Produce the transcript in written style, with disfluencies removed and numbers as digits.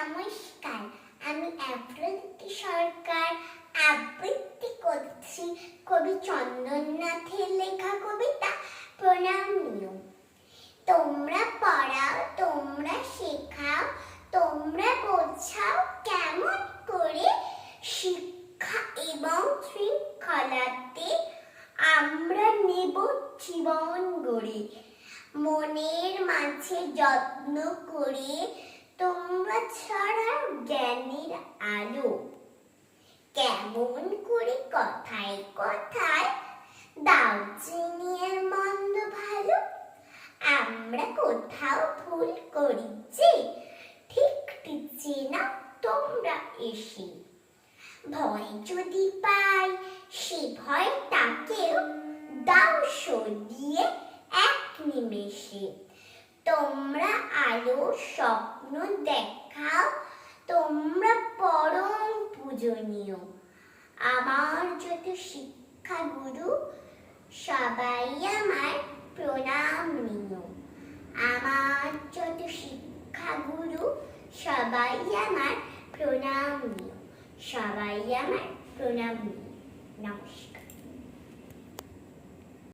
নমস্কার, আমি অ্যাফ্রোদিতি সরকার আবৃত্তি করছি কবি চন্দননাথের লেখা কবিতা প্রণাম নিও। তোমরা পড়াও, তোমরা শেখাও, তোমরা বোঝাও কেমন করে শিক্ষা এবং শৃঙ্খলাতে আমরা নেব জীবন গড়ে। মনের মাঝে যত্ন করে তোমরা ছড়াও জ্ঞানের আলো। কেমন করে কথায় কথায় দাও চিনিয়ে মন্দ ভালো। আমরা কোথাও ভুল করি যে ঠিক টিচে না তোমরা এসে। ভয় যদি পাই সে ভয়টাকেও দাও সরিয়ে এক নিমেষে। তোমরা আলো স্বপ্ন দেখাও, তোমরা পরম পূজনীয়। আমার যত শিক্ষাগুরু সবাই আমার প্রণাম নিও। আমার যত শিক্ষাগুরু সবাই আমার প্রণাম নিও। সবাই আমার প্রণাম নিও। নমস্কার।